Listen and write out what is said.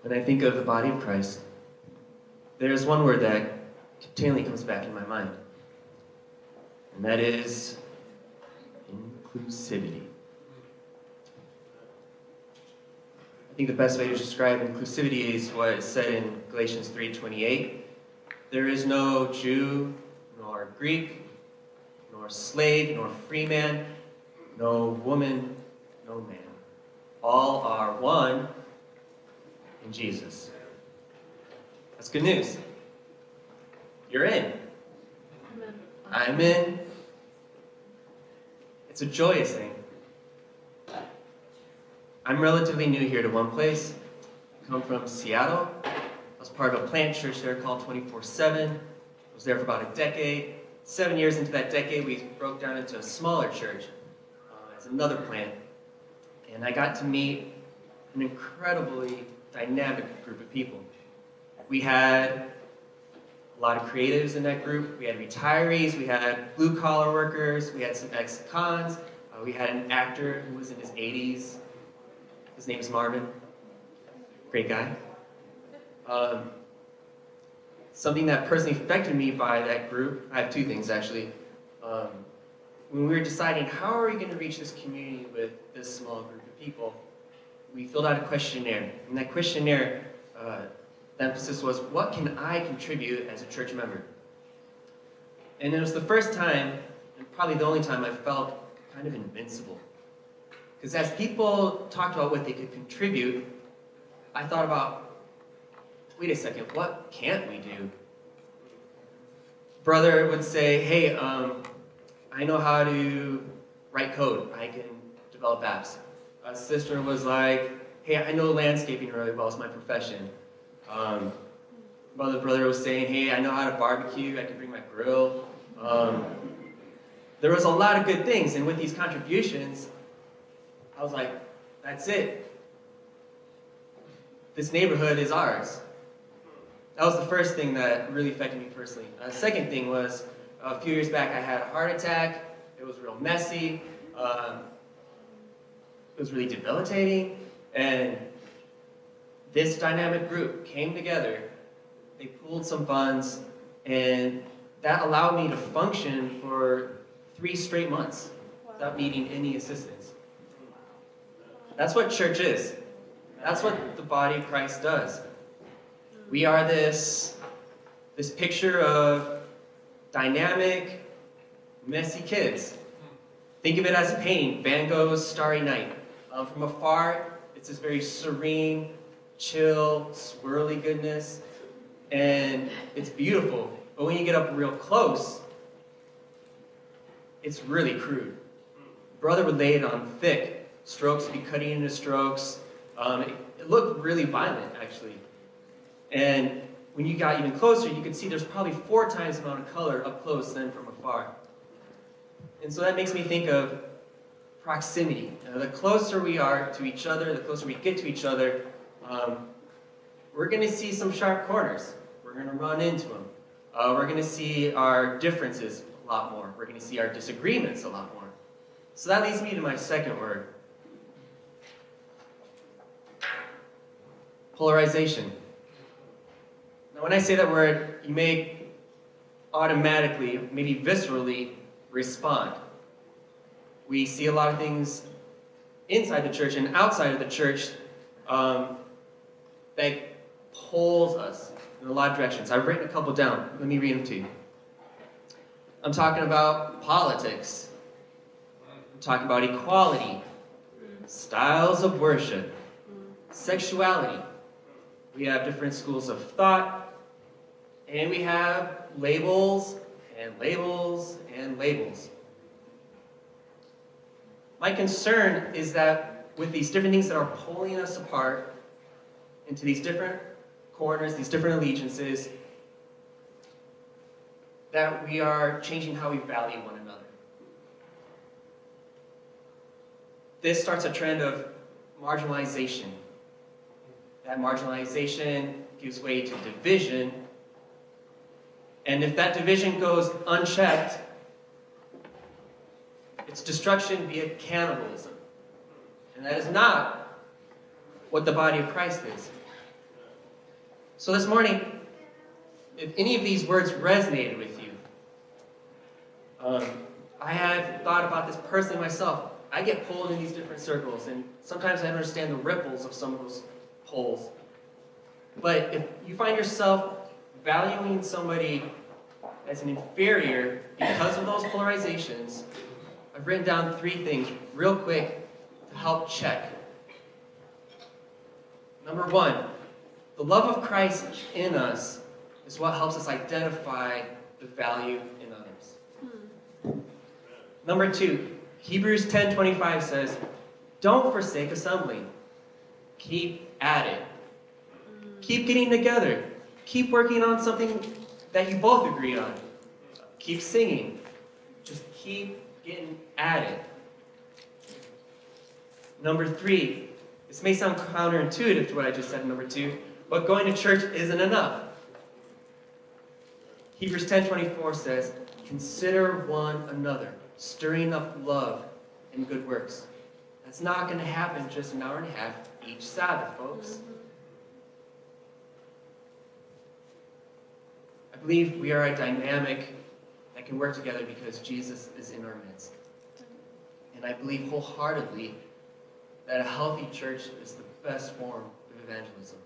When I think of the body of Christ, there's one word that continually comes back in my mind, and that is inclusivity. I think the best way to describe inclusivity is what is said in Galatians 3:28. There is no Jew, nor Greek, nor slave, nor free man, no woman, no man. All are one in Jesus. That's good news. You're in. Amen. I'm in. It's a joyous thing. I'm relatively new here to One Place. I come from Seattle. I was part of a plant church there called 24/7. I was there for about a decade. 7 years into that decade, we broke down into a smaller church as another plant. And I got to meet an incredibly dynamic group of people. We had a lot of creatives in that group. We had retirees. We had blue-collar workers. We had some ex-cons. We had an actor who was in his 80s. His name is Marvin. Great guy. Something that personally affected me by that group, I have two things actually. When we were deciding how are we going to reach this community with this small group of people, we filled out a questionnaire. And that questionnaire, the emphasis was, what can I contribute as a church member? And it was the first time, and probably the only time, I felt kind of invincible. Because as people talked about what they could contribute, I thought about, wait a second, what can't we do? Brother would say, hey, I know how to write code. I can develop apps. A sister was like, hey, I know landscaping really well. It's my profession. Another brother was saying, hey, I know how to barbecue. I can bring my grill. There was a lot of good things. And with these contributions, I was like, that's it. This neighborhood is ours. That was the first thing that really affected me personally. The second thing was, a few years back, I had a heart attack. It was real messy. It was really debilitating. And this dynamic group came together. They pooled some funds, and that allowed me to function for 3 straight months without needing any assistance. That's what church is. That's what the body of Christ does. We are this picture of dynamic, messy kids. Think of it as a painting, Van Gogh's Starry Night. From afar, it's this very serene, chill, swirly goodness, and it's beautiful. But when you get up real close, it's really crude. Brother would lay it on thick. Strokes would be cutting into strokes. It looked really violent, actually. And when you got even closer, you could see there's probably 4 times the amount of color up close than from afar. And so that makes me think of proximity. The closer we are to each other, the closer we get to each other, we're going to see some sharp corners. We're going to run into them. We're going to see our differences a lot more. We're going to see our disagreements a lot more. So that leads me to my second word. Polarization. Now when I say that word, you may automatically, maybe viscerally, respond. We see a lot of things inside the church and outside of the church that pulls us in a lot of directions. I've written a couple down. Let me read them to you. I'm talking about politics. I'm talking about equality, styles of worship, sexuality. We have different schools of thought, and we have labels and labels and labels. My concern is that with these different things that are pulling us apart into these different corners, these different allegiances, that we are changing how we value one another. This starts a trend of marginalization. That marginalization gives way to division. And if that division goes unchecked, it's destruction via cannibalism. And that is not what the body of Christ is. So this morning, if any of these words resonated with you, I have thought about this personally myself. I get pulled in these different circles, and sometimes I understand the ripples of some of those pulls. But if you find yourself valuing somebody as an inferior because of those polarizations, I've written down 3 things real quick to help check. Number 1, the love of Christ in us is what helps us identify the value in others. Number 2, Hebrews 10:25 says, don't forsake assembling. Keep at it. Keep getting together. Keep working on something that you both agree on. Keep singing. Just keep getting at it. Number 3, this may sound counterintuitive to what I just said in number 2, but going to church isn't enough. Hebrews 10:24 says, consider one another, stirring up love and good works. That's not going to happen just an hour and a half each Sabbath, folks. I believe we are a dynamic that can work together because Jesus is in our midst. And I believe wholeheartedly that a healthy church is the best form of evangelism.